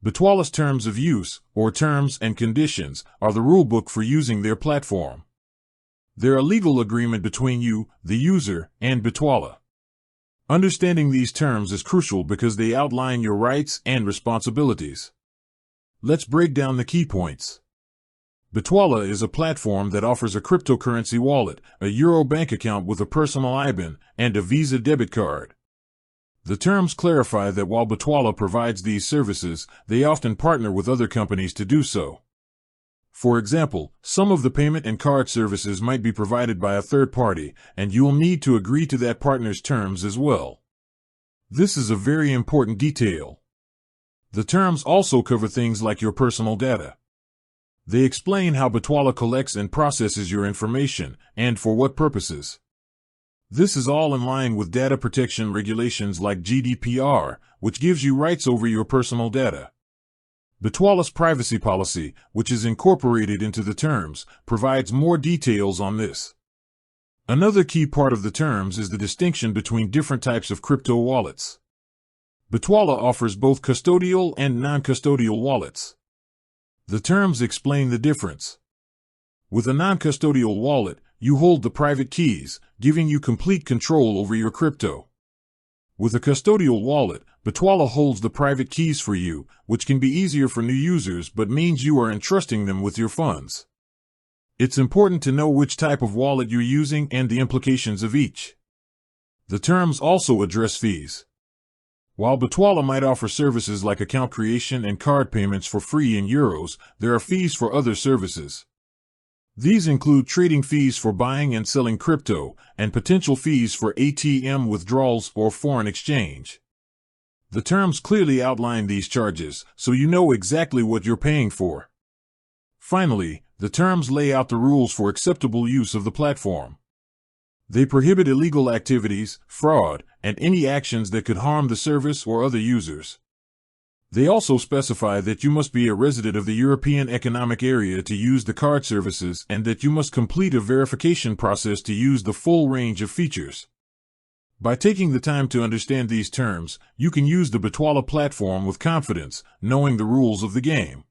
Bitwala's terms of use, or terms and conditions, are the rulebook for using their platform. They're a legal agreement between you, the user, and Bitwala. Understanding these terms is crucial because they outline your rights and responsibilities. Let's break down the key points. Bitwala is a platform that offers a cryptocurrency wallet, a Euro bank account with a personal IBAN, and a Visa debit card. The terms clarify that while Bitwala provides these services, they often partner with other companies to do so. For example, some of the payment and card services might be provided by a third party, and you'll need to agree to that partner's terms as well. This is a very important detail. The terms also cover things like your personal data. They explain how Bitwala collects and processes your information, and for what purposes. This is all in line with data protection regulations like GDPR, which gives you rights over your personal data. Bitwala's privacy policy, which is incorporated into the terms, provides more details on this. Another key part of the terms is the distinction between different types of crypto wallets. Bitwala offers both custodial and non-custodial wallets. The terms explain the difference. With a non-custodial wallet, you hold the private keys, giving you complete control over your crypto. With a custodial wallet, Bitwala holds the private keys for you, which can be easier for new users but means you are entrusting them with your funds. It's important to know which type of wallet you're using and the implications of each. The terms also address fees. While Bitwala might offer services like account creation and card payments for free in euros, there are fees for other services. These include trading fees for buying and selling crypto, and potential fees for ATM withdrawals or foreign exchange. The terms clearly outline these charges, so you know exactly what you're paying for. Finally, the terms lay out the rules for acceptable use of the platform. They prohibit illegal activities, fraud, and any actions that could harm the service or other users. They also specify that you must be a resident of the European Economic Area to use the card services and that you must complete a verification process to use the full range of features. By taking the time to understand these terms, you can use the Bitwala platform with confidence, knowing the rules of the game.